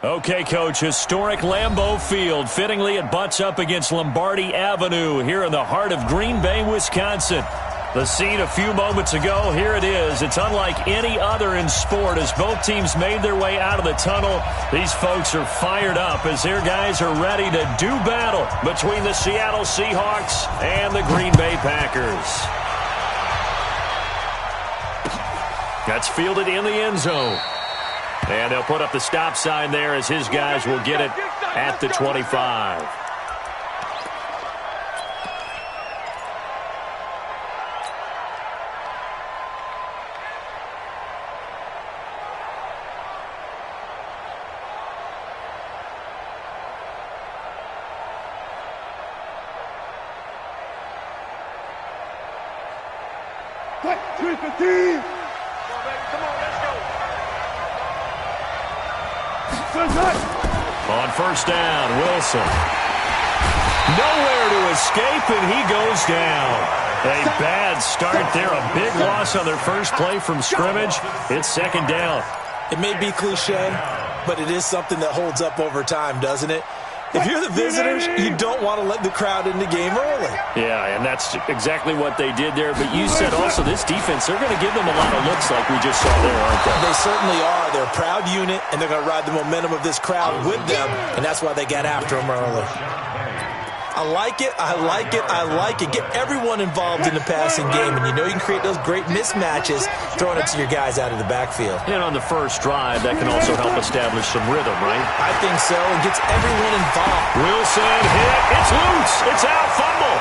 Okay, Coach, historic Lambeau Field. Fittingly, it butts up against Lombardi Avenue here in the heart of Green Bay, Wisconsin. The scene a few moments ago, here it is. It's unlike any other in sport as both teams made their way out of the tunnel. These folks are fired up as their guys are ready to do battle between the Seattle Seahawks and the Green Bay Packers. That's fielded in the end zone. And they'll put up the stop sign there as his guys will get it at the 25. On first down, Wilson. Nowhere to escape, and he goes down. A bad start there. A big loss on their first play from scrimmage. It's second down. It may be cliche, but it is something that holds up over time, doesn't it? If you're the visitors, you don't want to let the crowd in the game early. Yeah, and that's exactly what they did there. But you said also this defense, they're going to give them a lot of looks like we just saw there, aren't they? They certainly are. They're a proud unit, and they're going to ride the momentum of this crowd with them, and that's why they got after them early. I like it. I like it. I like it. Get everyone involved in the passing game, and you know you can create those great mismatches throwing it to your guys out of the backfield. And on the first drive, that can also help establish some rhythm, right? I think so. It gets everyone involved. Wilson hit. It's loose. It's out. Fumble.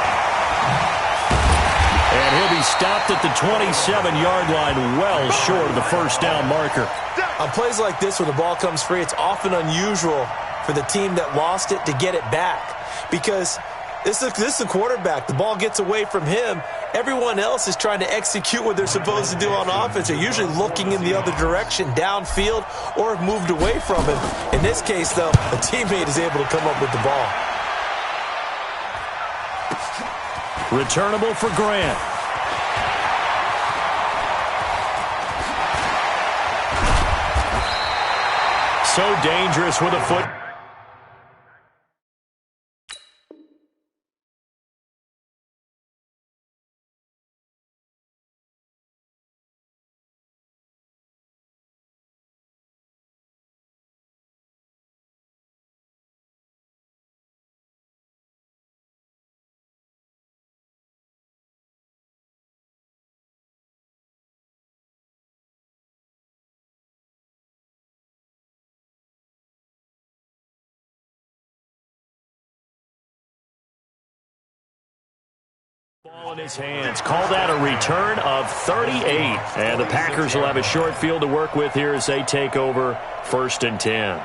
And he'll be stopped at the 27-yard line, well short of the first down marker. On plays like this, when the ball comes free, it's often unusual for the team that lost it to get it back. Because this is the quarterback. The ball gets away from him. Everyone else is trying to execute what they're supposed to do on offense. They're usually looking in the other direction, downfield, or have moved away from him. In this case, though, a teammate is able to come up with the ball. Returnable for Grant. So dangerous with a foot. Ball in his hands. Call that a return of 38. And the Packers will have a short field to work with here as they take over 1st and 10.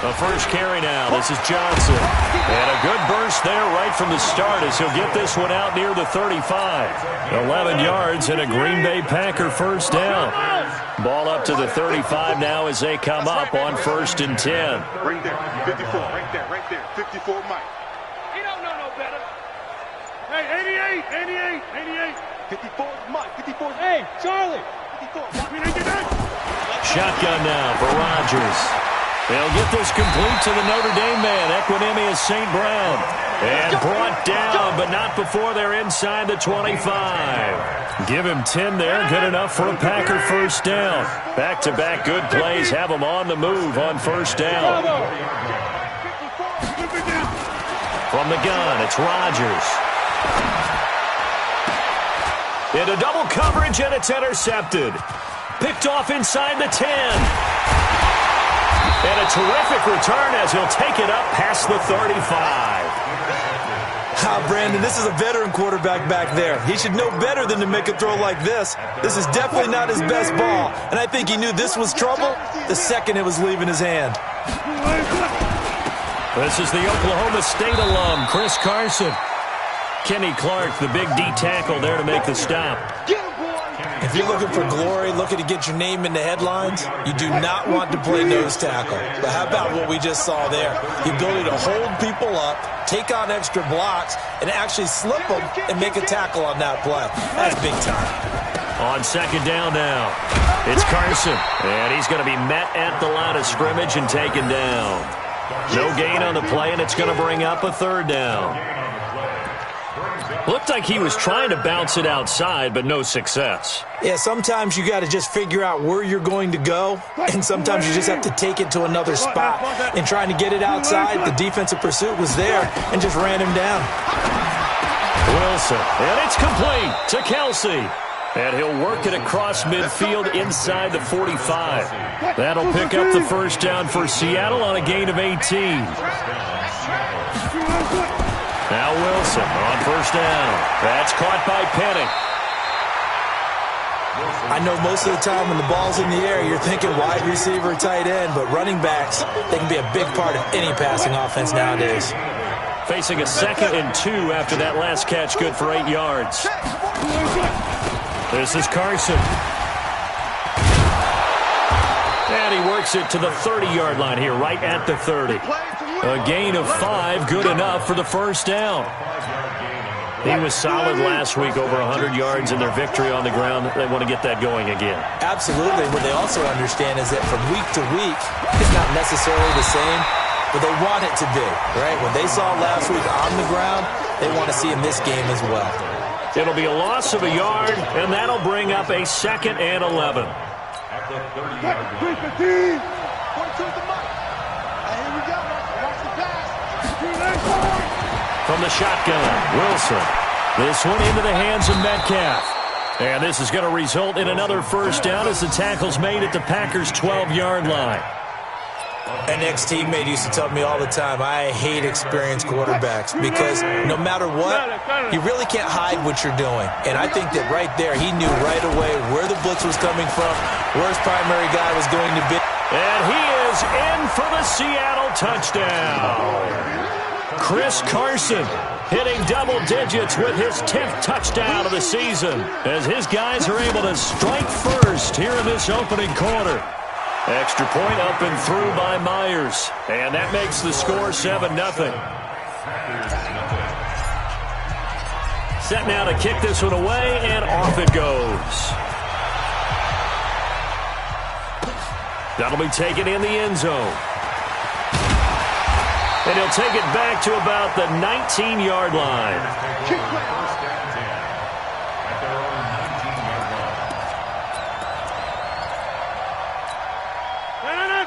The first carry now. This is Johnson. And a good burst there right from the start as he'll get this one out near the 35. 11 yards and a Green Bay Packer first down. Ball up to the 35 now as they come up on 1st and 10. Right there, 54, right there, 54, Mike. You don't know no better. Hey, 88. 54, Mike, 54. Hey, Charlie. 54, Shotgun now for Rodgers. They'll get this complete to the Notre Dame man, Equinemius St. Brown. And brought down, but not before they're inside the 25. Give him 10 there, good enough for a Packer first down. Back-to-back good plays have them on the move on first down. From the gun, it's Rodgers. Into double coverage, and it's intercepted. Picked off inside the 10. And a terrific return as he'll take it up past the 35. Brandon, this is a veteran quarterback back there. He should know better than to make a throw like this. This is definitely not his best ball. And I think he knew this was trouble the second it was leaving his hand. This is the Oklahoma State alum, Chris Carson. Kenny Clark, the big D tackle there to make the stop. If you're looking for glory, looking to get your name in the headlines, you do not want to play nose tackle. But how about what we just saw there? The ability to hold people up, take on extra blocks, and actually slip them and make a tackle on that play. That's big time. On second down now, it's Carson. And he's going to be met at the line of scrimmage and taken down. No gain on the play, and it's going to bring up a third down. Looked like he was trying to bounce it outside, but no success. Yeah, sometimes you got to just figure out where you're going to go, and sometimes you just have to take it to another spot. And trying to get it outside, the defensive pursuit was there and just ran him down. Wilson, and it's complete to Kelsey. And he'll work it across midfield inside the 45. That'll pick up the first down for Seattle on a gain of 18. Now Wilson on first down. That's caught by Penny. I know most of the time when the ball's in the air, you're thinking wide receiver, tight end, but running backs, they can be a big part of any passing offense nowadays. Facing a 2nd and 2 after that last catch, good for 8 yards. This is Carson. And he works it to the 30-yard line here, right at the 30. A gain of 5, good enough for the first down. He was solid last week, over 100 yards in their victory on the ground. They want to get that going again. Absolutely. What they also understand is that from week to week, it's not necessarily the same, but they want it to be, right? What they saw last week on the ground, they want to see in this game as well. It'll be a loss of a yard, and that'll bring up a 2nd and 11. From the shotgun, Wilson. This one into the hands of Metcalf. And this is going to result in another first down as the tackle's made at the Packers' 12-yard line. An ex-teammate used to tell me all the time, I hate experienced quarterbacks because no matter what, you really can't hide what you're doing. And I think that right there, he knew right away where the blitz was coming from, where his primary guy was going to be. And he is in for the Seattle touchdown. Chris Carson hitting double digits with his 10th touchdown of the season as his guys are able to strike first here in this opening quarter. Extra point up and through by Myers. And that makes the score 7-0. Set now to kick this one away, and off it goes. That'll be taken in the end zone. And he'll take it back to about the 19-yard line.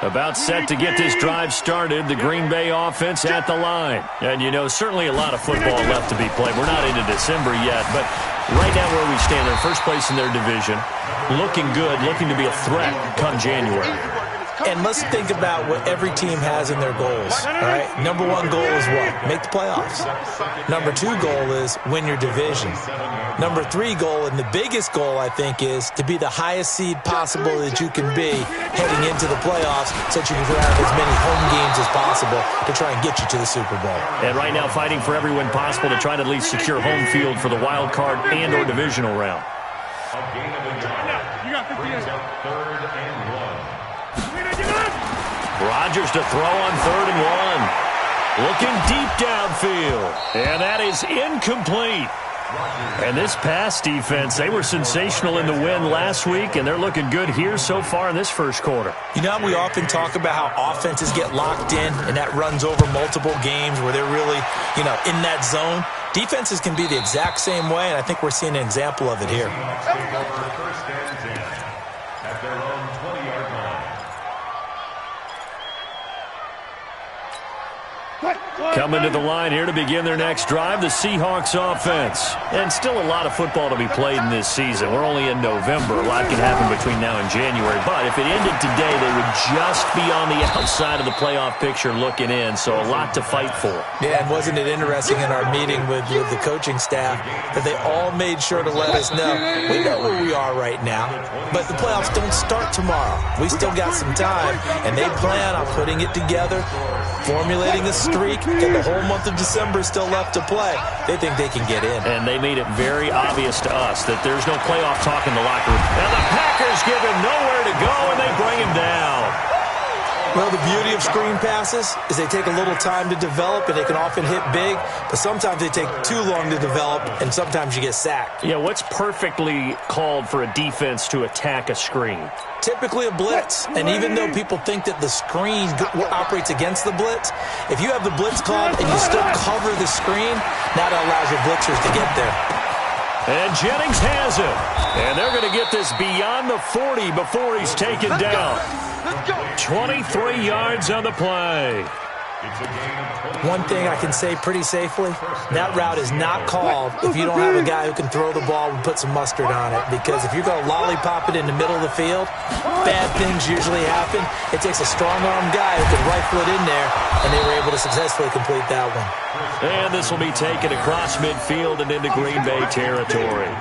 About set to get this drive started, the Green Bay offense at the line. And, you know, certainly a lot of football left to be played. We're not into December yet, but right now where we stand, they're first place in their division, looking good, looking to be a threat come January. And let's think about what every team has in their goals, all right? Number one goal is what? Make the playoffs. Number two goal is win your division. Number three goal, and the biggest goal, I think, is to be the highest seed possible that you can be heading into the playoffs so that you can have as many home games as possible to try and get you to the Super Bowl. And right now fighting for every win possible to try to at least secure home field for the wild card and or divisional round. You got 58. Rodgers to throw on 3rd and 1. Looking deep downfield. And that is incomplete. And this pass defense, they were sensational in the win last week, and they're looking good here so far in this first quarter. You know, we often talk about how offenses get locked in, and that runs over multiple games where they're really, you know, in that zone. Defenses can be the exact same way, and I think we're seeing an example of it here. Coming to the line here to begin their next drive, the Seahawks offense. And still a lot of football to be played in this season. We're only in November. A lot can happen between now and January. But if it ended today, they would just be on the outside of the playoff picture looking in. So a lot to fight for. Yeah, and wasn't it interesting in our meeting with the coaching staff that they all made sure to let us know, we know where we are right now, but the playoffs don't start tomorrow. We still got some time, and they plan on putting it together formulating a streak, and the whole month of December is still left to play. They think they can get in. And they made it very obvious to us that there's no playoff talk in the locker room. And the Packers give him nowhere to go, and they bring him down. Well, the beauty of screen passes is they take a little time to develop, and they can often hit big, but sometimes they take too long to develop, and sometimes you get sacked. Yeah, what's perfectly called for a defense to attack a screen? Typically a blitz, and even though people think that the screen operates against the blitz, if you have the blitz called and you still cover the screen, that allows your blitzers to get there. And Jennings has it. And they're going to get this beyond the 40 before he's taken down. 23 yards on the play. One thing I can say pretty safely, that route is not called if you don't have a guy who can throw the ball and put some mustard on it. Because if you're going to lollipop it in the middle of the field, bad things usually happen. It takes a strong-arm guy who can rifle it in there, and they were able to successfully complete that one. And this will be taken across midfield and into Green Bay territory.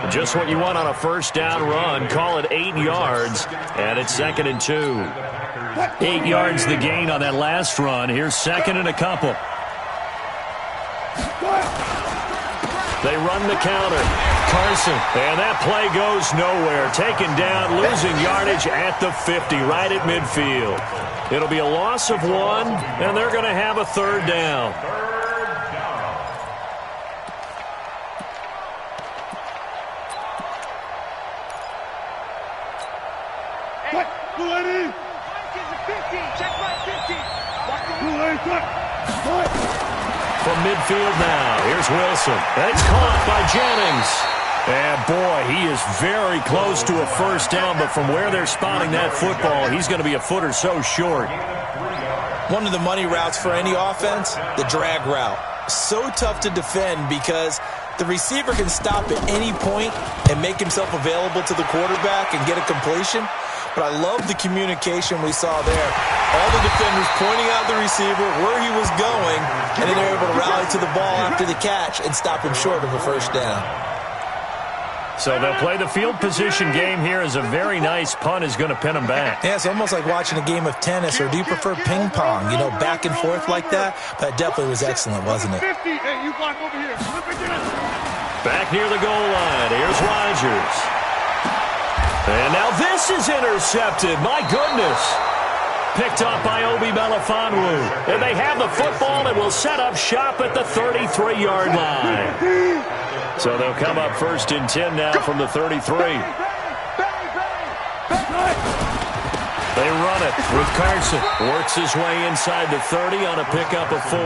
Just what you want on a first down run. Call it 8 yards, and it's 2nd and 2. 8 yards the gain on that last run. Here's 2nd and a couple. They run the counter. Carson, and that play goes nowhere. Taken down, losing yardage at the 50, right at midfield. It'll be a loss of 1, and they're going to have a 3rd down. From midfield now, here's Wilson. It's caught by Jennings. And boy, he is very close to a first down, but from where they're spotting that football, he's going to be a foot or so short. One of the money routes for any offense, the drag route. So tough to defend because the receiver can stop at any point and make himself available to the quarterback and get a completion. But I love the communication we saw there. All the defenders pointing out the receiver, where he was going, and then they're able to rally to the ball after the catch and stop him short of a first down. So they'll play the field position game here as a very nice punt is going to pin them back. Yeah, it's almost like watching a game of tennis, or do you prefer ping pong? You know, back and forth like that? That definitely was excellent, wasn't it? Back near the goal line. Here's Rodgers. And now this is intercepted. My goodness. Picked off by Obi Melifonwu. And they have the football and will set up shop at the 33-yard line. So they'll come up 1st and 10 now from the 33. They run it with Carson. Works his way inside the 30 on a pickup of 4.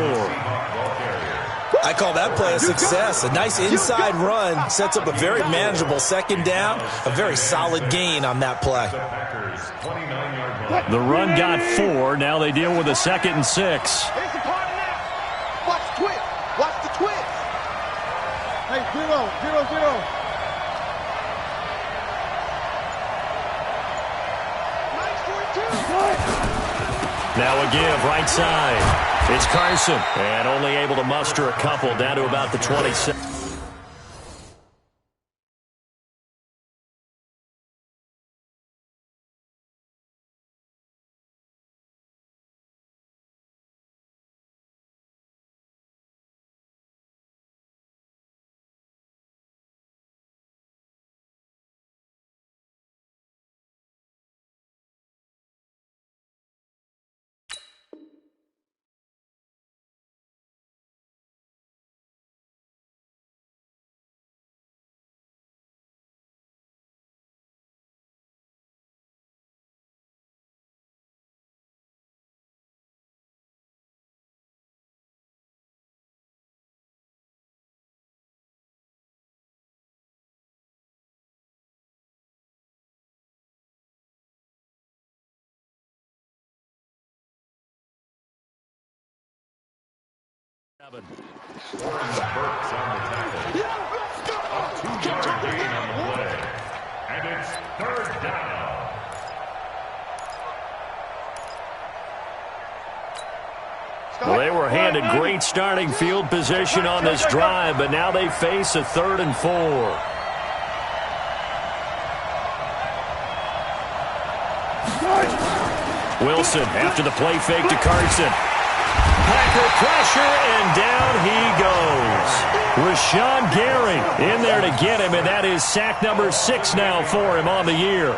I call that play a success. A nice inside run sets up a very manageable 2nd down. A very solid gain on that play. The run got 4. Now they deal with a 2nd and 6. Watch the twist. Watch the twist. Hey, 0-0-0. Now a give right side. It's Carson, and only able to muster a couple down to about the 27. Scoring the Burks on the tackle. A 2-yard gain on the play. And it's 3rd down. Well, they were handed great starting field position on this drive, but now they face a 3rd and 4. Wilson after the play fake to Carson. linebacker pressure, and down he goes. Rashawn Gary in there to get him, and that is sack number 6 now for him on the year.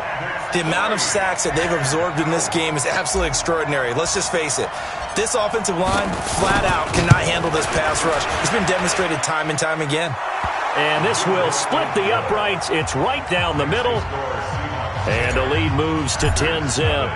The amount of sacks that they've absorbed in this game is absolutely extraordinary. Let's just face it. This offensive line, flat out, cannot handle this pass rush. It's been demonstrated time and time again. And this will split the uprights. It's right down the middle. And the lead moves to 10-zip.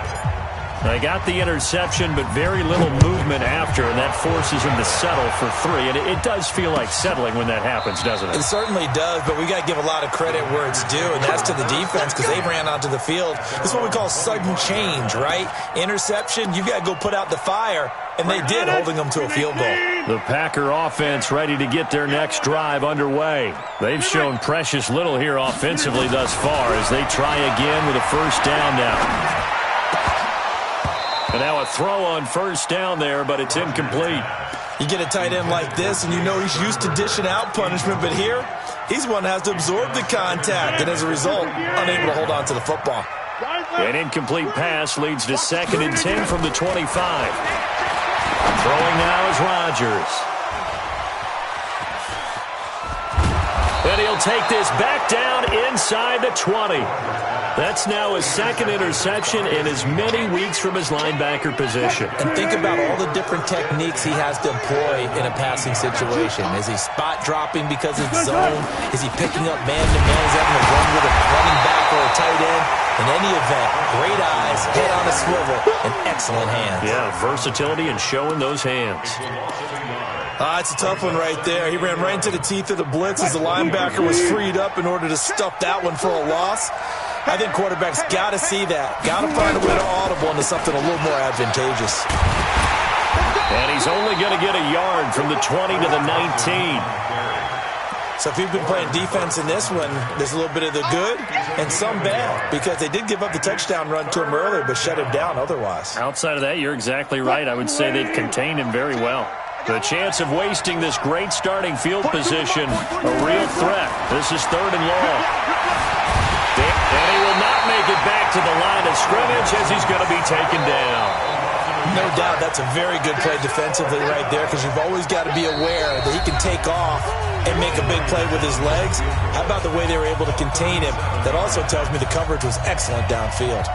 They got the interception, but very little movement after, and that forces them to settle for 3. And it does feel like settling when that happens, doesn't it? It certainly does, but we got to give a lot of credit where it's due, and that's to the defense because they ran onto the field. This is what we call sudden change, right? Interception, you got to go put out the fire, and they did, holding them to a field goal. The Packer offense ready to get their next drive underway. They've shown precious little here offensively thus far as they try again with a first down now. And now a throw on first down there, but it's incomplete. You get a tight end like this, and you know he's used to dishing out punishment, but here, he's one that has to absorb the contact, and as a result, unable to hold on to the football. An incomplete pass leads to 2nd and 10 from the 25. Throwing now is Rodgers. And he'll take this back down inside the 20. That's now his 2nd interception in as many weeks from his linebacker position. And think about all the different techniques he has to employ in a passing situation. Is he spot dropping because it's zone? Is he picking up man-to-man? Is he having to run with a running back or a tight end? In any event, great eyes, head on a swivel, and excellent hands. Yeah, versatility and showing those hands. It's a tough one right there. He ran right into the teeth of the blitz as the linebacker was freed up in order to stuff that one for a loss. I think quarterbacks got to see that. Got to find a way to audible into something a little more advantageous. And he's only going to get a yard from the 20 to the 19. So if you've been playing defense in this one, there's a little bit of the good and some bad because they did give up the touchdown run to him earlier but shut him down otherwise. Outside of that, you're exactly right. I would say they've contained him very well. The chance of wasting this great starting field position, a real threat. This is 3rd and long. And he will not make it back to the line of scrimmage as he's going to be taken down. No doubt that's a very good play defensively right there because you've always got to be aware that he can take off and make a big play with his legs. How about the way they were able to contain him? That also tells me the coverage was excellent downfield.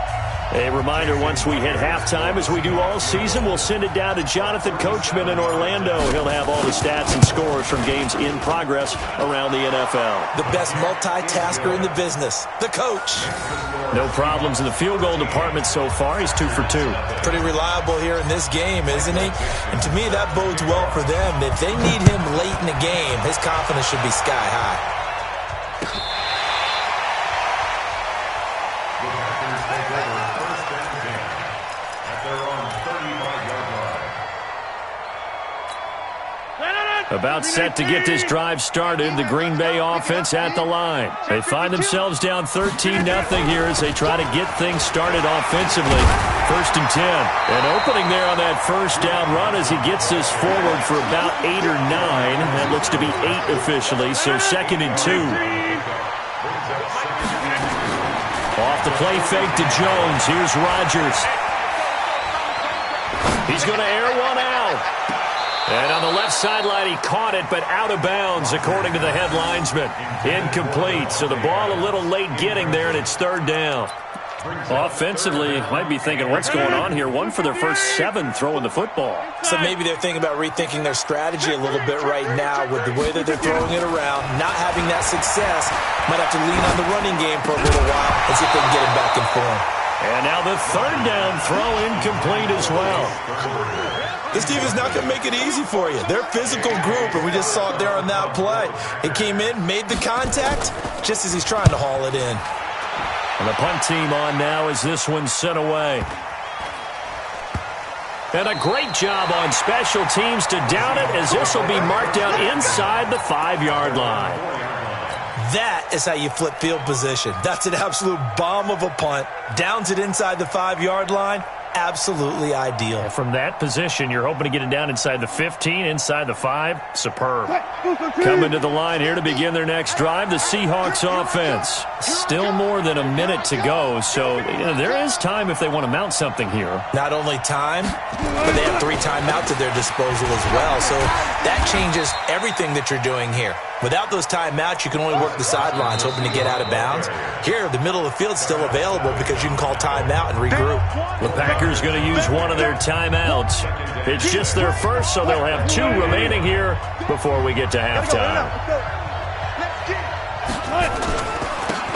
A reminder, once we hit halftime, as we do all season, we'll send it down to Jonathan Coachman in Orlando. He'll have all the stats and scores from games in progress around the NFL. The best multitasker in the business, the coach. No problems in the field goal department so far. He's 2 for 2. Pretty reliable here in this game, isn't he? And to me, that bodes well for them. If they need him late in the game, his confidence should be sky high. About set to get this drive started, the Green Bay offense at the line. They find themselves down 13-0 here as they try to get things started offensively. 1st and 10. An opening there on that first down run as he gets this forward for about 8 or 9. That looks to be 8 officially, so 2nd and 2. Off the play fake to Jones. Here's Rodgers. He's going to air one out. And on the left sideline, he caught it, but out of bounds, according to the head linesman. Incomplete, so the ball a little late getting there, and it's 3rd down. Offensively, might be thinking, what's going on here? 1 for their first 7 throwing the football. So maybe they're thinking about rethinking their strategy a little bit right now with the way that they're throwing it around, not having that success. Might have to lean on the running game for a little while and see if they can get him back in form. And now the 3rd down throw incomplete as well. This team is not going to make it easy for you. They're a physical group, and we just saw it there on that play. It came in, made the contact, just as he's trying to haul it in. And the punt team on now as this one's sent away. And a great job on special teams to down it as this will be marked down inside the 5-yard line. That is how you flip field position. That's an absolute bomb of a punt. Downs it inside the 5-yard line. absolutely ideal. From that position, you're hoping to get it down inside the 15, inside the 5. Superb. Coming to the line here to begin their next drive, the Seahawks offense. Still more than a minute to go, so there is time if they want to mount something here. Not only time, but they have 3 timeouts at their disposal as well, so that changes everything that you're doing here. Without those timeouts, you can only work the sidelines, hoping to get out of bounds. Here, the middle of the field is still available because you can call timeout and regroup. The Packers going to use one of their timeouts. It's just their first, so they'll have 2 remaining here before we get to halftime.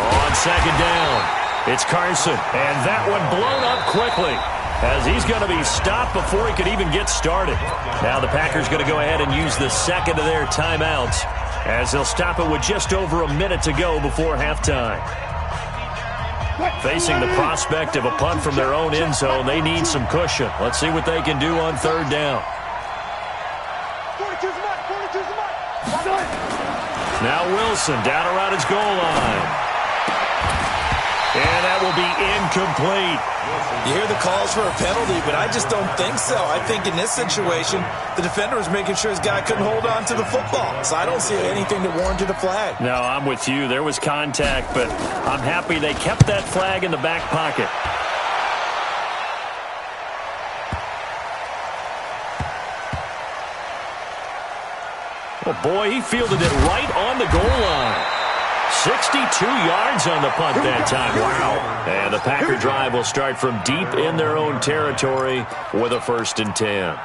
On second down, it's Carson, and that one blown up quickly, as he's going to be stopped before he could even get started. Now the Packers going to go ahead and use the second of their timeouts, as they'll stop it with just over a minute to go before halftime. Facing the prospect of a punt from their own end zone, they need some cushion. Let's see what they can do on third down. Now Wilson down around his goal line. And that will be incomplete. You hear the calls for a penalty, but I just don't think so. I think in this situation, the defender was making sure his guy couldn't hold on to the football. So I don't see anything that warranted a flag. No, I'm with you. There was contact, but I'm happy they kept that flag in the back pocket. Oh, boy, he fielded it right on the goal line. 62 yards on the punt that time. Wow. And the Packer drive will start from deep in their own territory with a 1st and 10.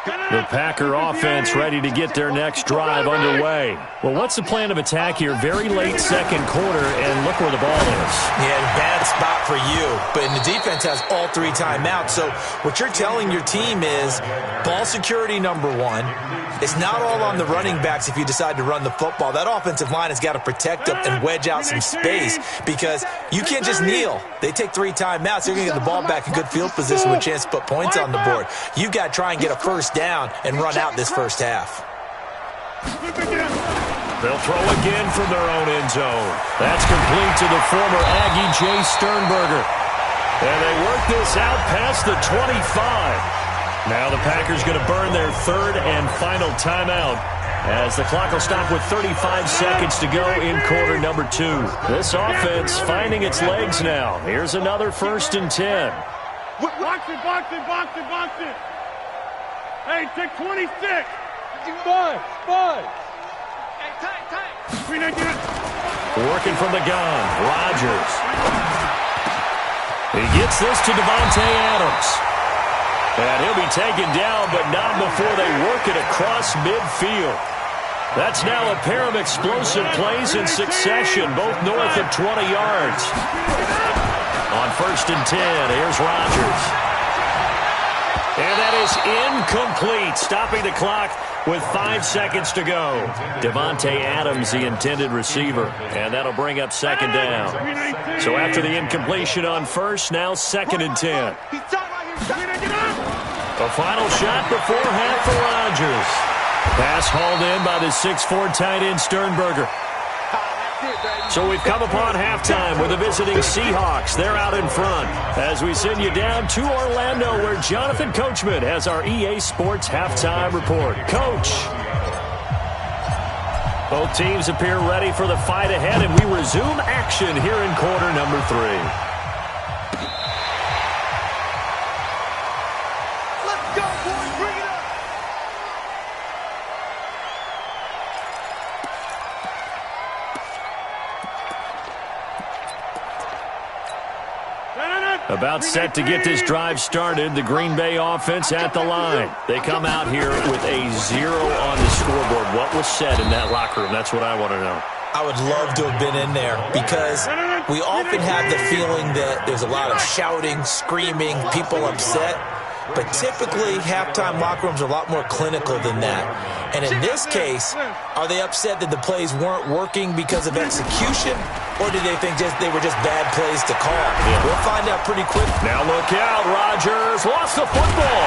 The Packer offense ready to get their next drive underway. Well, what's the plan of attack here? Very late second quarter, and look where the ball is. Yeah, bad spot for you. But the defense has all 3 timeouts. So what you're telling your team is ball security number 1. It's not all on the running backs if you decide to run the football. That offensive line has got to protect up and wedge out some space because you can't just kneel. They take 3 timeouts. They're going to get the ball back in good field position with a chance to put points on the board. You've got to try and get a first down and run out this first half. They'll throw again from their own end zone. That's complete to the former Aggie Jay Sternberger. And they work this out past the 25. Now the Packers going to burn their 3rd and final timeout as the clock will stop with 35 seconds to go in quarter number 2. This offense finding its legs now. Here's another 1st and 10. Box it. Hey, take 26. Five. Hey, tight. Working from the gun, Rodgers. He gets this to Davante Adams. And he'll be taken down, but not before they work it across midfield. That's now a pair of explosive plays in succession, both north of 20 yards. On 1st and 10, here's Rodgers. And that is incomplete, stopping the clock with 5 seconds to go. Davante Adams, the intended receiver, and that'll bring up 2nd down. So after the incompletion on 1st, now 2nd and 10. The final shot before half for Rodgers. Pass hauled in by the 6'4" tight end Sternberger. So we've come upon halftime with the visiting Seahawks. They're out in front as we send you down to Orlando where Jonathan Coachman has our EA Sports halftime report. Coach. Both teams appear ready for the fight ahead, and we resume action here in quarter number 3. About set to get this drive started, the Green Bay offense at the line. They come out here with a 0 on the scoreboard. What was said in that locker room? That's what I want to know. I would love to have been in there because we often have the feeling that there's a lot of shouting, screaming, people upset. But typically, halftime locker rooms are a lot more clinical than that. And in this case, are they upset that the plays weren't working because of execution? Or do they think they were just bad plays to call? Yeah. We'll find out pretty quick. Now look out, Rodgers lost the football.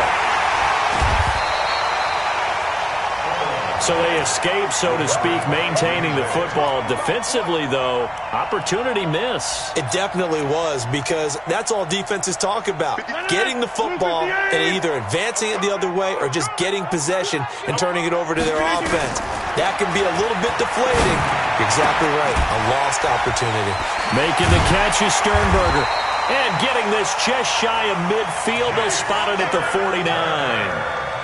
So they escape, so to speak, maintaining the football. Defensively, though, opportunity miss. It definitely was, because that's all defenses talk about. Getting the football and either advancing it the other way or just getting possession and turning it over to their offense. That can be a little bit deflating. You're exactly right. A lost opportunity. Making the catch is Sternberger. And getting this just shy of midfield. They'll spot it at the 49.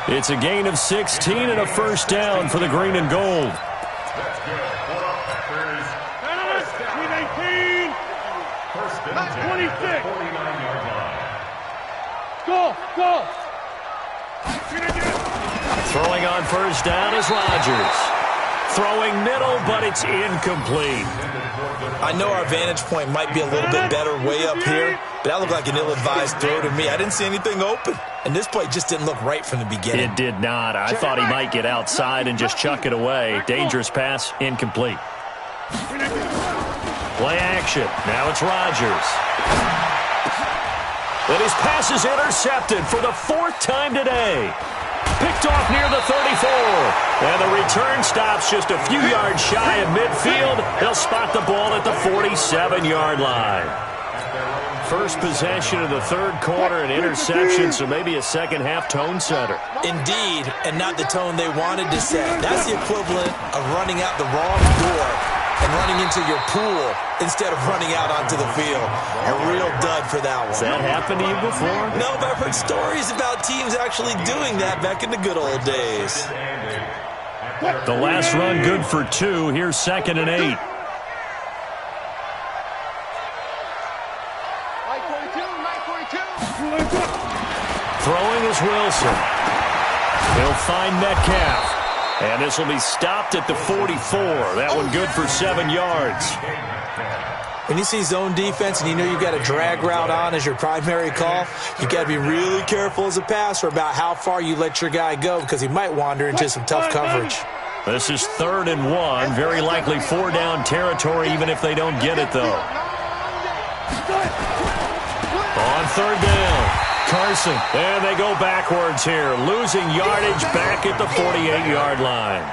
It's a gain of 16 and a first down for the green and gold. That's good. Hold up. There's Team 18. first and 10 at the 26. 49-yard line. Go. Throwing on first down is Rodgers. Throwing middle, but it's incomplete. I know our vantage point might be a little bit better way up here, but that looked like an ill-advised throw to me. I didn't see anything open, and this play just didn't look right from the beginning. It did not. I thought he might get outside and just chuck it away. Dangerous pass, incomplete. Play action. Now it's Rodgers. And his pass is intercepted for the fourth time today. Picked off near the 34. And the return stops just a few yards shy of midfield. They'll spot the ball at the 47-yard line. First possession of the third quarter, an interception, so maybe a second-half tone setter. Indeed, and not the tone they wanted to set. That's the equivalent of running out the wrong door and running into your pool instead of running out onto the field. A real dud for that one. Has that happened to you before? No, but I've heard stories about teams actually doing that back in the good old days. The last run good for 2. Here's 2nd and 8. Throwing is Wilson. He'll find Metcalf. And this will be stopped at the 44. That one good for 7 yards. When you see zone defense and you know you've got a drag route on as your primary call, you've got to be really careful as a passer about how far you let your guy go, because he might wander into some tough coverage. This is 3rd and 1. Very likely 4-down territory, even if they don't get it, though. On 3rd down. Carson, and they go backwards here, losing yardage back at the 48-yard line.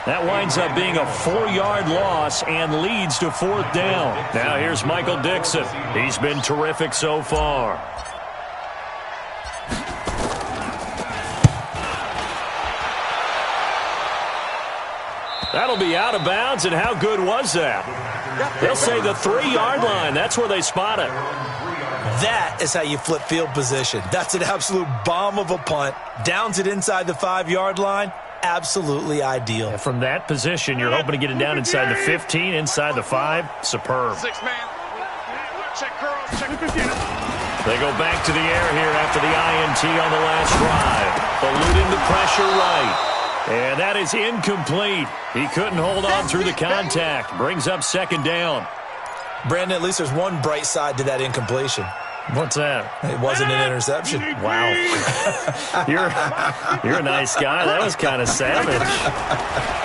That winds up being a 4-yard loss and leads to 4th down. Now here's Michael Dixon. He's been terrific so far. That'll be out of bounds, and how good was that? They'll say the 3-yard line. That's where they spot it. That is how you flip field position. That's an absolute bomb of a punt. Downs it inside the 5-yard line. Absolutely ideal. And from that position, you're hoping to get it down inside the 15, inside the 5. Superb. 6-man. Check curls. Check 15. They go back to the air here after the INT on the last drive. Eluding the pressure right. And that is incomplete. He couldn't hold on through the contact. Brings up 2nd down. Brandon, at least there's one bright side to that incompletion. What's that? It wasn't an interception. Wow. You're a nice guy. That was kind of savage.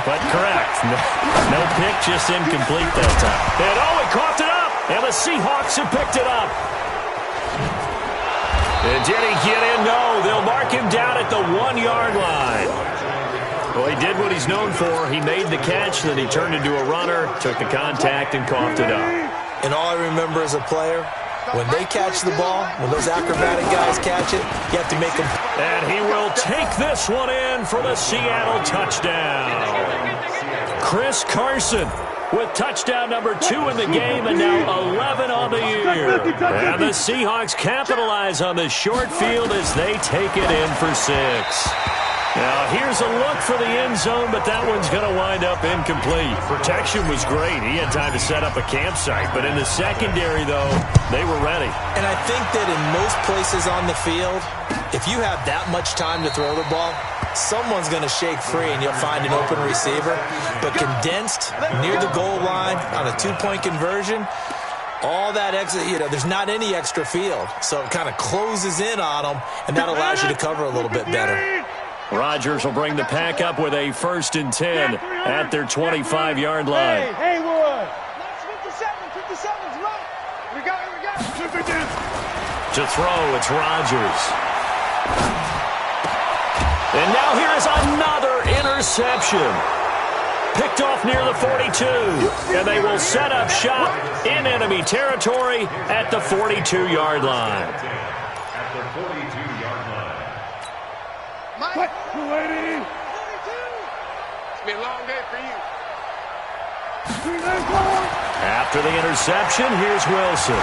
But correct. No pick, just incomplete that time. And he coughed it up. And the Seahawks have picked it up. And did he get in? No. They'll mark him down at the 1-yard line. Well, he did what he's known for. He made the catch, then he turned into a runner, took the contact, and coughed it up. And all I remember as a player, when they catch the ball, when those acrobatic guys catch it, you have to make them. And he will take this one in for the Seattle touchdown. Chris Carson with touchdown number 2 in the game, and now 11 on the year. And the Seahawks capitalize on the short field as they take it in for 6. Now, here's a look for the end zone, but that one's going to wind up incomplete. Protection was great. He had time to set up a campsite, but in the secondary, though, they were ready. And I think that in most places on the field, if you have that much time to throw the ball, someone's going to shake free and you'll find an open receiver. But condensed near the goal line on a 2-point conversion, all that extra, there's not any extra field. So it kind of closes in on them, and that allows you to cover a little bit better. Rodgers will bring the pack up with a 1st and 10 at their 25-yard line. Hey, Wood. 57's right. We got it. To throw, it's Rodgers. And now here's another reception. Picked off near the 42. And they will set up shop in enemy territory at the 42-yard line. At the 42-yard line. Mike, 280. It's been a long day for you. After the interception, here's Wilson.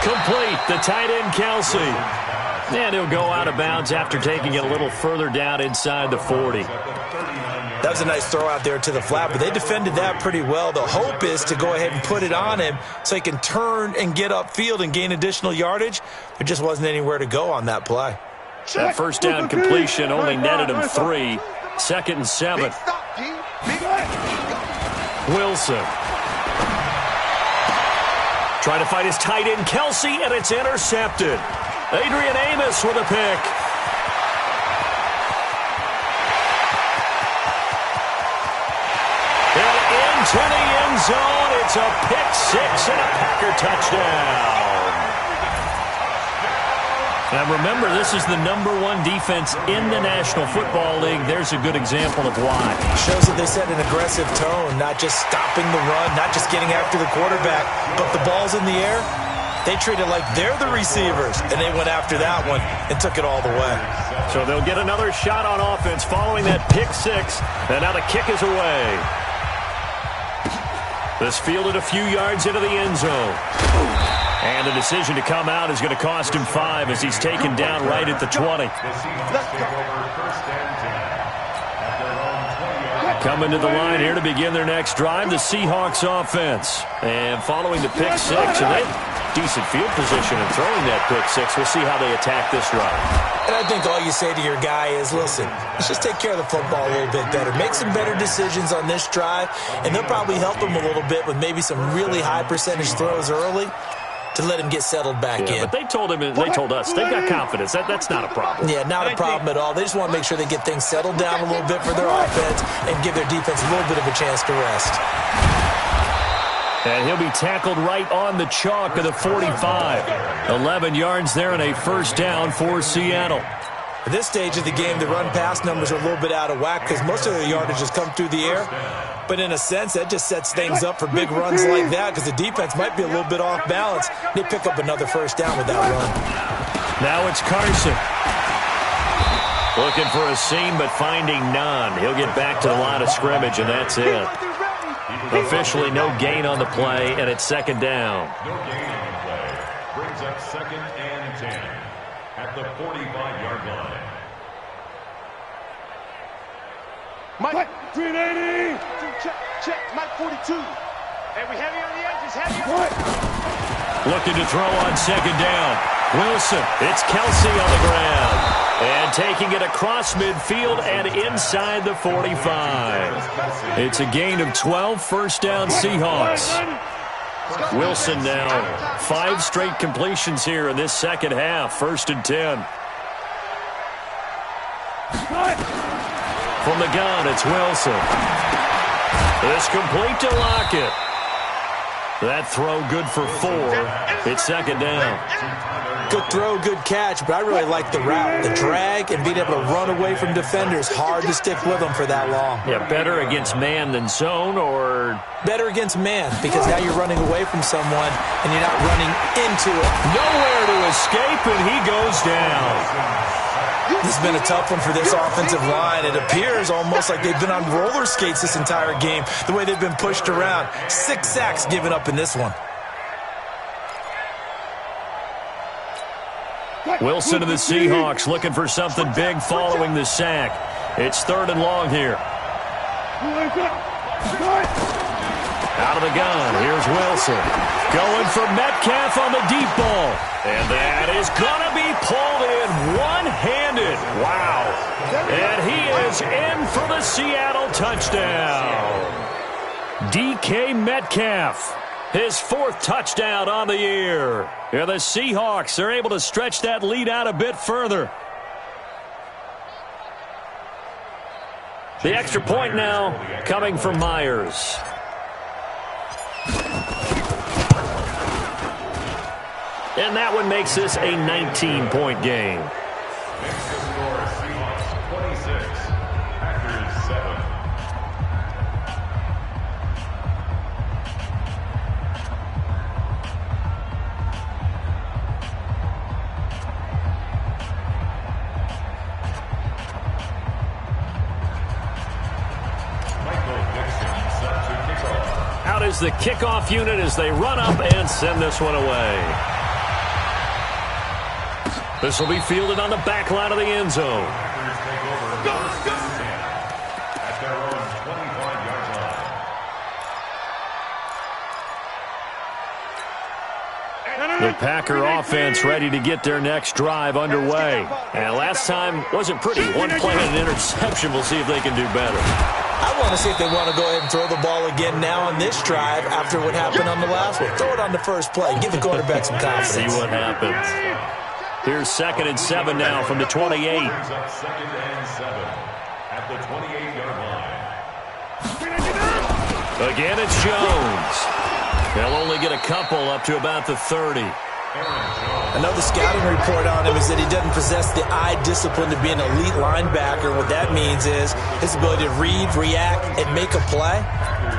Complete, the tight end Kelsey. And he'll go out of bounds after taking it a little further down inside the 40. That was a nice throw out there to the flat, but they defended that pretty well. The hope is to go ahead and put it on him so he can turn and get upfield and gain additional yardage. There just wasn't anywhere to go on that play. That first down completion only netted him 3. 2nd and 7. Wilson. Trying to find his tight end Kelsey, and it's intercepted. Adrian Amos with a pick. And into the end zone. It's a pick 6 and a Packer touchdown. And remember, this is the #1 defense in the National Football League. There's a good example of why. Shows that they set an aggressive tone, not just stopping the run, not just getting after the quarterback, but the ball's in the air. They treat it like they're the receivers, and they went after that one and took it all the way. So they'll get another shot on offense following that pick 6, and now the kick is away. This fielded a few yards into the end zone. And the decision to come out is going to cost him 5 as he's taken down right at the 20. Coming to the line here to begin their next drive, the Seahawks offense. And following the pick 6, and they decent field position and throwing that pick 6. We'll see how they attack this drive. And I think all you say to your guy is, listen, let's just take care of the football a little bit better. Make some better decisions on this drive, and they'll probably help him a little bit with maybe some really high percentage throws early to let him get settled back in. But they told him, they told us, they've got confidence. That's not a problem. Yeah, not a problem at all. They just want to make sure they get things settled down a little bit for their offense and give their defense a little bit of a chance to rest. And he'll be tackled right on the chalk of the 45. 11 yards there and a first down for Seattle. At this stage of the game, the run-pass numbers are a little bit out of whack because most of their yardage has come through the air. But in a sense, that just sets things up for big runs like that because the defense might be a little bit off balance. They pick up another first down with that run. Now it's Carson. Looking for a seam, but finding none. He'll get back to the line of scrimmage, and that's it. Officially no gain on the play, and it's 2nd down. No gain on the play. Brings up 2nd and 10 at the 45-yard line. Mike, 380. Check. Mike 42. Hey, we heavy on the edges. Heavy on Looking to throw on 2nd down. Wilson, it's Kelsey on the ground. And taking it across midfield and inside the 45. It's a gain of 12, first down Seahawks. Wilson now 5 straight completions here in this second half. 1st and 10. From the gun, it's Wilson. It's complete to Lockett. That throw good for 4. It's 2nd down. Good throw, good catch, but I really like the route. The drag and being able to run away from defenders. Hard to stick with them for that long. Yeah, better against man than zone, or better against man because now you're running away from someone and you're not running into it. Nowhere to escape, and he goes down. This has been a tough one for this offensive line. It appears almost like they've been on roller skates this entire game, the way they've been pushed around. 6 sacks given up in this one. Wilson to the Seahawks looking for something big following the sack. It's 3rd and long here. Out of the gun, here's Wilson. Going for Metcalf on the deep ball. And that is going to be pulled in one-handed. Wow. And he is in for the Seattle touchdown. DK Metcalf. His 4th touchdown on the year. Yeah, the Seahawks are able to stretch that lead out a bit further. The extra point now coming from Myers. And that one makes this a 19-point game. Next to score, Seahawks 26 is the kickoff unit as they run up and send this one away. This will be fielded on the back line of the end zone. The Packer offense ready to get their next drive underway. And last time wasn't pretty. One play and an interception. We'll see if they can do better. I want to see if they want to go ahead and throw the ball again now on this drive after what happened on the last one. Throw it on the first play. Give the quarterback some confidence. See what happens. Here's 2nd and 7 now from the 28. 2nd and 7 at the 28-yard line. Again, it's Jones. They'll only get a couple up to about the 30. I know the scouting report on him is that he doesn't possess the eye discipline to be an elite linebacker. What that means is his ability to read, react, and make a play.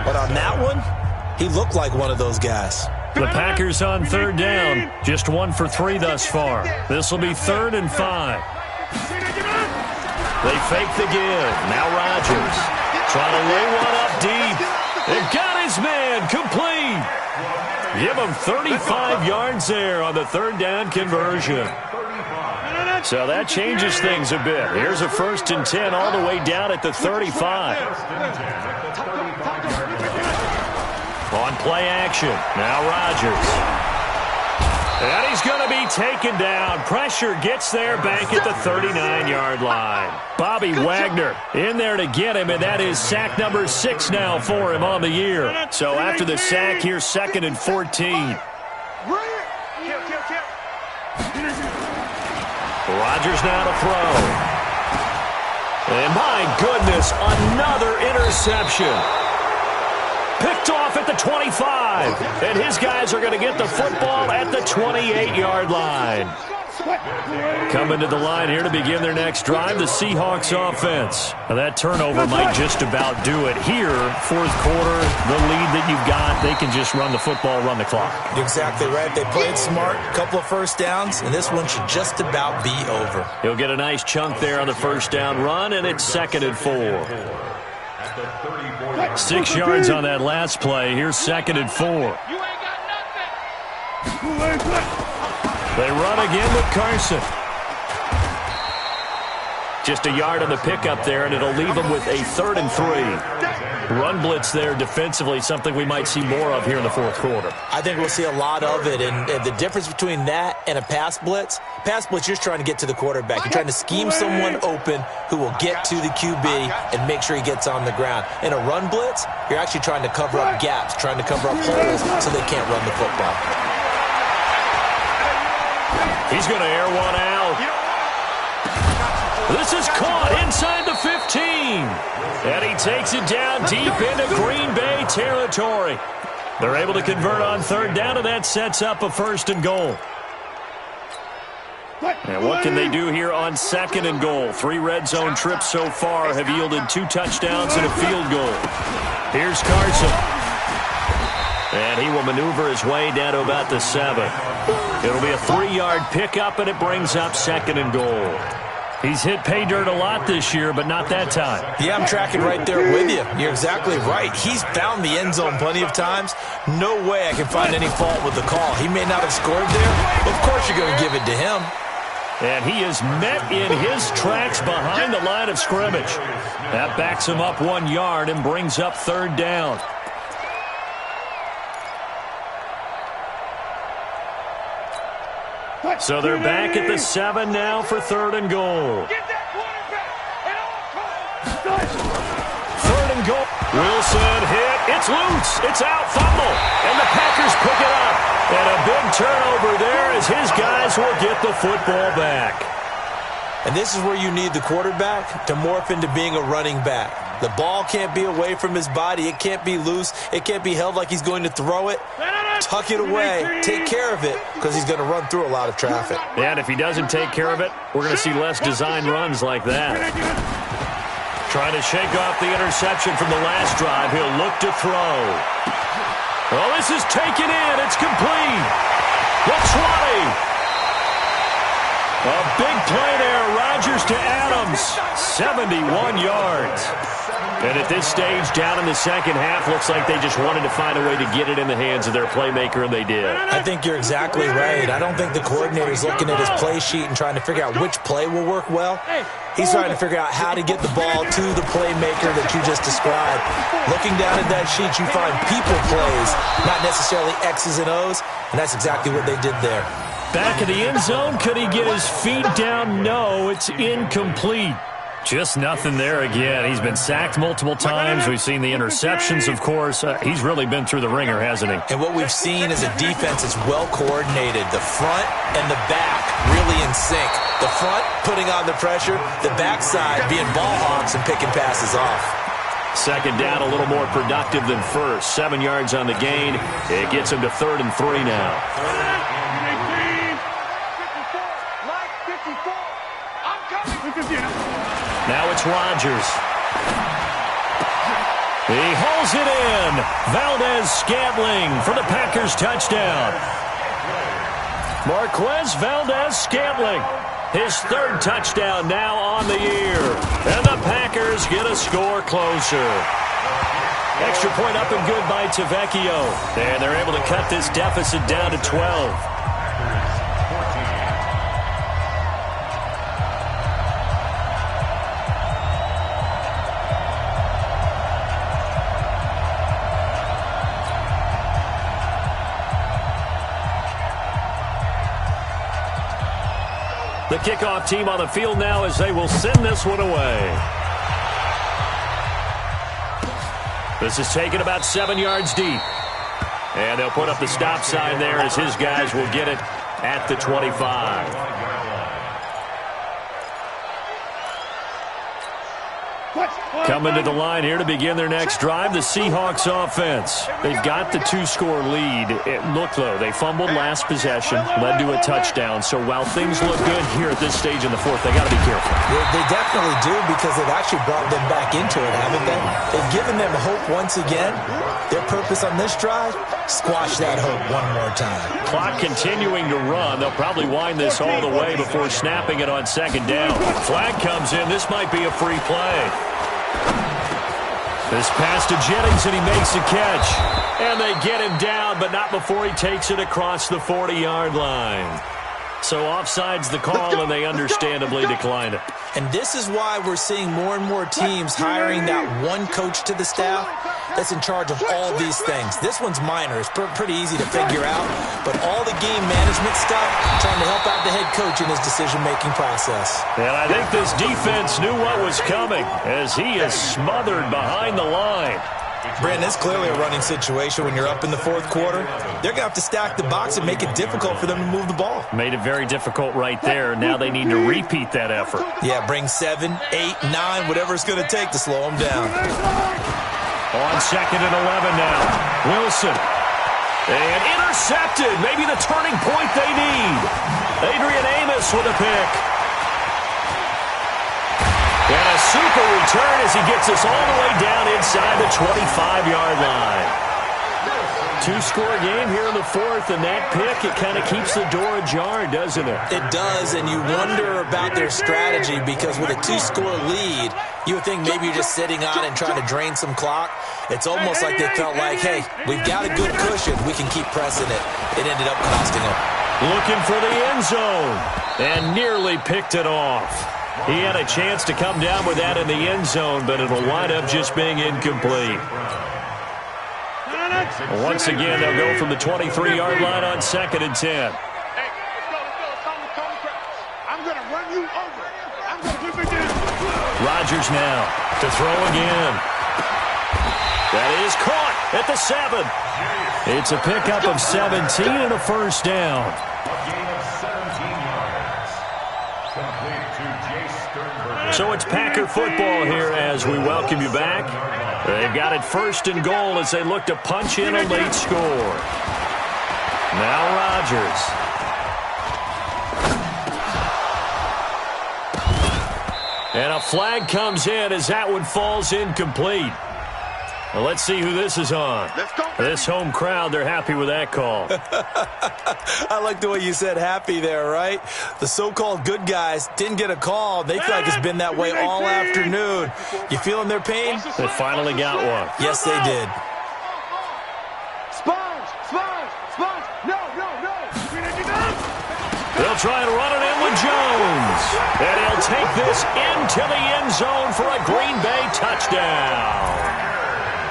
But on that one, he looked like one of those guys. The Packers on 3rd down. Just 1 for 3 thus far. This will be 3rd and 5. They fake the give. Now Rodgers trying to lay one up deep. They've got his man complete. Give him 35 yards there on the 3rd down conversion. So that changes things a bit. Here's a 1st and 10 all the way down at the 35. On play action. Now Rodgers. And he's going to be taken down. Pressure gets there back at the 39-yard line. Bobby Wagner in there to get him, and that is sack number 6 now for him on the year. So after the sack, here's 2nd and 14. Rodgers now to throw. And my goodness, another interception. Picked off at the 25. And his guys are going to get the football at the 28-yard line. Coming to the line here to begin their next drive, the Seahawks offense. Now that turnover might just about do it here. 4th quarter, the lead that you've got, they can just run the football, run the clock. You're exactly right. They played smart, couple of first downs, and this one should just about be over. He'll get a nice chunk there on the 1st down run, and it's 2nd and 4. 6 yards on that last play. Here's 2nd and 4. They run again with Carson. Just a yard on the pickup there, and it'll leave them with a 3rd and 3. Run blitz there defensively, something we might see more of here in the 4th quarter. I think we'll see a lot of it, and the difference between that and a pass blitz, you're just trying to get to the quarterback. You're trying to scheme someone open who will get to the QB and make sure he gets on the ground. In a run blitz, you're actually trying to cover up gaps, trying to cover up holes so they can't run the football. He's going to air one out. This is caught inside the 15. And he takes it down deep into Green Bay territory. They're able to convert on 3rd down, and that sets up a 1st and goal. And what can they do here on 2nd and goal? 3 red zone trips so far have yielded 2 touchdowns and a field goal. Here's Carson. And he will maneuver his way down to about the 7. It'll be a 3-yard pickup, and it brings up 2nd and goal. He's hit pay dirt a lot this year, but not that time. Yeah, I'm tracking right there with you. You're exactly right. He's found the end zone plenty of times. No way I can find any fault with the call. He may not have scored there, but of course you're going to give it to him. And he is met in his tracks behind the line of scrimmage. That backs him up 1 yard and brings up 3rd down. So they're back at the 7 now for 3rd and goal. 3rd and goal. Wilson hit. It's loose. It's out. Fumble. And the Packers pick it up. And a big turnover there as his guys will get the football back. And this is where you need the quarterback to morph into being a running back. The ball can't be away from his body. It can't be loose. It can't be held like he's going to throw it. Tuck it away. Take care of it because he's going to run through a lot of traffic. And if he doesn't take care of it, we're going to see less design runs like that. Trying to shake off the interception from the last drive. He'll look to throw. Well, this is taken in. It's complete. The 20. A big play there. Rodgers to Adams. 71 yards. And at this stage, down in the second half, looks like they just wanted to find a way to get it in the hands of their playmaker, and they did. I think you're exactly right. I don't think the coordinator's looking at his play sheet and trying to figure out which play will work well. He's trying to figure out how to get the ball to the playmaker that you just described. Looking down at that sheet, you find people plays, not necessarily X's and O's, and that's exactly what they did there. Back in the end zone, could he get his feet down? No, it's incomplete. Just nothing there again. He's been sacked multiple times. We've seen the interceptions, of course. He's really been through the ringer, hasn't he? And what we've seen is a defense that's well coordinated. The front and the back really in sync. The front putting on the pressure, the backside being ball hawks and picking passes off. Second down, a little more productive than first. 7 yards on the gain. It gets him to 3rd and 3 now. Now it's Rodgers. He hauls it in. Valdez-Scantling for the Packers touchdown. Marquez Valdez-Scantling, his 3rd touchdown now on the year. And the Packers get a score closer. Extra point up and good by Tavecchio. And they're able to cut this deficit down to 12. The kickoff team on the field now as they will send this one away. This is taken about 7 yards deep. And they'll put up the stop sign there as his guys will get it at the 25. Coming to the line here to begin their next drive, the Seahawks offense. They've got the 2-score lead. Look, though, they fumbled last possession, led to a touchdown. So while things look good here at this stage in the fourth, they got to be careful. They definitely do because they've actually brought them back into it, haven't they? They've given them hope once again. Their purpose on this drive, squash that hope one more time. Clock continuing to run. They'll probably wind this all the way before snapping it on second down. Flag comes in. This might be a free play. This pass to Jennings, and he makes the catch. And they get him down, but not before he takes it across the 40-yard line. So offside's the call, and they understandably decline it. And this is why we're seeing more and more teams hiring that one coach to the staff that's in charge of all these things. This one's minor. It's pretty easy to figure out. But all the game management stuff, trying to help out the head coach in his decision-making process. And I think this defense knew what was coming as he is smothered behind the line. Brandon, it's clearly a running situation when you're up in the fourth quarter. They're going to have to stack the box and make it difficult for them to move the ball. Made it very difficult right there. Now they need to repeat that effort. Yeah, bring 7, 8, 9, whatever it's going to take to slow them down. On 2nd and 11 now. Wilson. And intercepted. Maybe the turning point they need. Adrian Amos with a pick. And a super return as he gets us all the way down inside the 25-yard line. 2-score game here in the fourth, and that pick, it kind of keeps the door ajar, doesn't it? It does, and you wonder about their strategy because with a 2-score lead, you would think maybe you're just sitting on and trying to drain some clock. It's almost like they felt like, hey, we've got a good cushion. We can keep pressing it. It ended up costing them. Looking for the end zone and nearly picked it off. He had a chance to come down with that in the end zone, but it'll wind up just being incomplete. Once again, they'll go from the 23-yard line on 2nd and 10. Hey, let's go. I'm going to run you over. I'm going to whip it down. Rodgers now to throw again. That is caught at the 7. It's a pickup of 17 and a first down. So it's Packer football here as we welcome you back. They've got it 1st and goal as they look to punch in a late score. Now Rodgers. And a flag comes in as that one falls incomplete. Well, let's see who this is on. Let's go, baby. This home crowd, they're happy with that call. I like the way you said happy there, right? The so-called good guys didn't get a call. They feel like it's been that way all afternoon. You feeling their pain? They finally got one. Yes, they did. Sponge! No! They'll try and run it in with Jones. And he'll take this into the end zone for a Green Bay touchdown.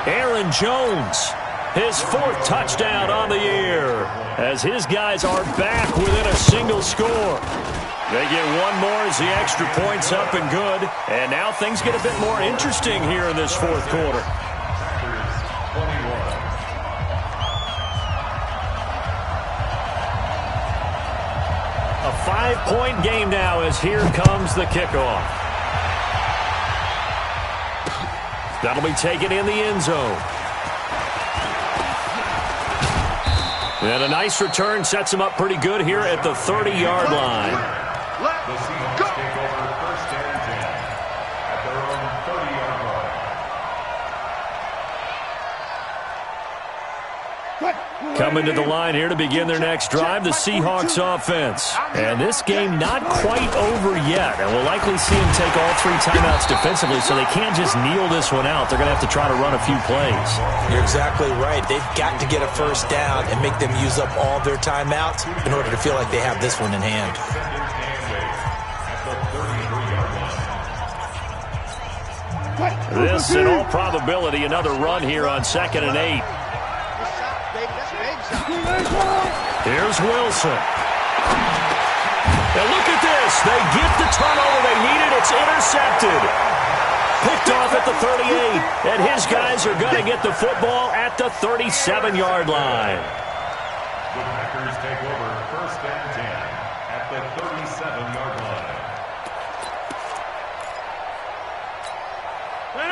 Aaron Jones, his 4th touchdown on the year, as his guys are back within a single score. They get one more as the extra point's up and good. And now things get a bit more interesting here in this 4th quarter. A 5-point game now as here comes the kickoff. That'll be taken in the end zone. And a nice return sets him up pretty good here at the 30-yard line. The Seahawks take over 1st and 10 at their own 30-yard line. Coming to the line here to begin their next drive, the Seahawks offense. And this game not quite over yet. And we'll likely see them take all 3 timeouts defensively, so they can't just kneel this one out. They're going to have to try to run a few plays. You're exactly right. They've got to get a first down and make them use up all their timeouts in order to feel like they have this one in hand. This, in all probability, another run here on 2nd and 8. Here's Wilson. And look at this. They get the turnover they needed. It's intercepted. Picked off at the 38. And his guys are going to get the football at the 37-yard line. The Packers take over 1st and 10 at the 37-yard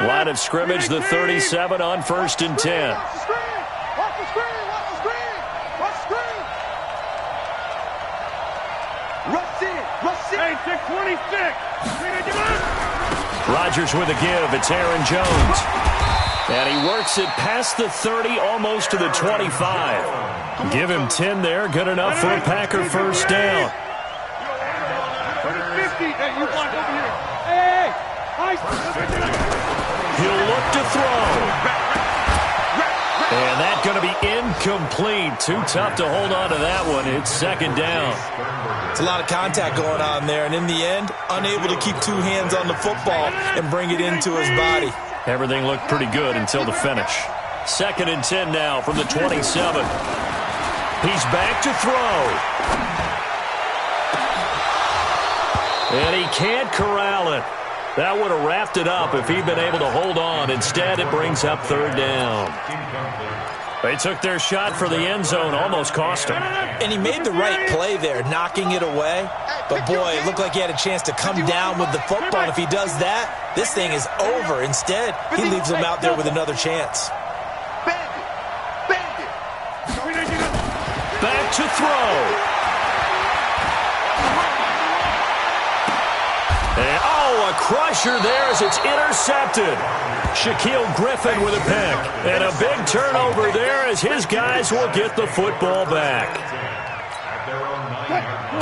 line. Line of scrimmage, the 37 on 1st and 10. Hey, 626. Rodgers with a give. It's Aaron Jones. And he works it past the 30, almost to the 25. Give him 10 there. Good enough for a Packer first down. 50. Hey, you block over here. Hey. He'll look to throw. And that's going to be incomplete. Too tough to hold on to that one. It's 2nd down. It's a lot of contact going on there, and in the end, unable to keep 2 hands on the football and bring it into his body. Everything looked pretty good until the finish. 2nd and 10 now from the 27. He's back to throw. And he can't corral it. That would have wrapped it up if he'd been able to hold on. Instead, it brings up 3rd down. They took their shot for the end zone, almost cost him. And he made the right play there, knocking it away. But, boy, it looked like he had a chance to come down with the football. And if he does that, this thing is over. Instead, he leaves him out there with another chance. Back to throw. And, a crusher there as it's intercepted. Shaquille Griffin with a pick. And a big turnover there as his guys will get the football back.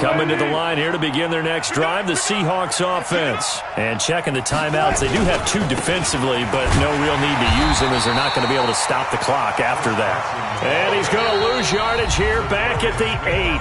Coming to the line here to begin their next drive, the Seahawks offense. And checking the timeouts. They do have 2 defensively, but no real need to use them as they're not going to be able to stop the clock after that. And he's going to lose yardage here back at the 8.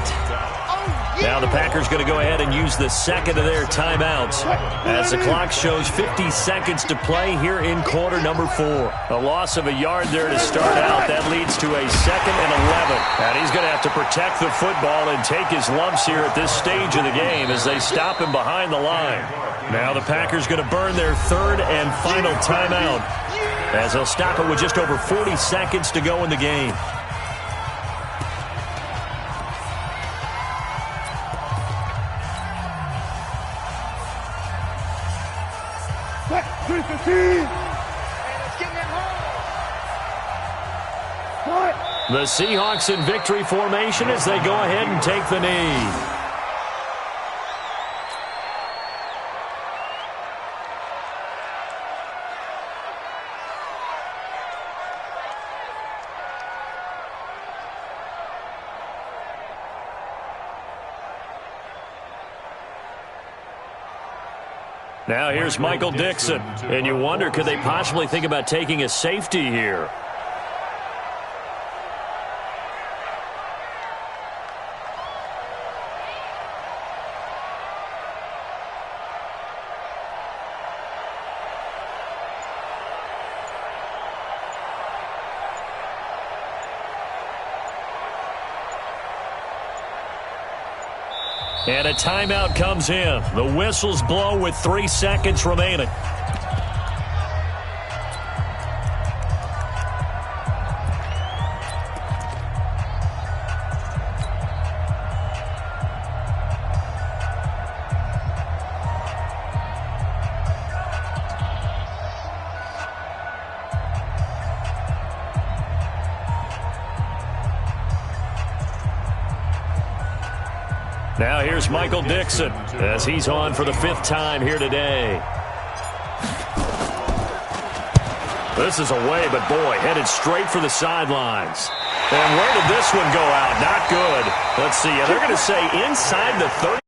Now the Packers going to go ahead and use the 2nd of their timeouts as the clock shows 50 seconds to play here in quarter number 4. A loss of a yard there to start out. That leads to a 2nd and 11. And he's going to have to protect the football and take his lumps here at this stage of the game as they stop him behind the line. Now the Packers going to burn their 3rd and final timeout as they'll stop it with just over 40 seconds to go in the game. The Seahawks in victory formation as they go ahead and take the knee. Now here's Michael Dixon. And you wonder, could they possibly think about taking a safety here? And a timeout comes in. The whistle's blown with 3 seconds remaining. Now here's Michael Dixon as he's on for the 5th time here today. This is away, but boy, headed straight for the sidelines. And where did this one go out? Not good. Let's see. They're going to say inside the 30.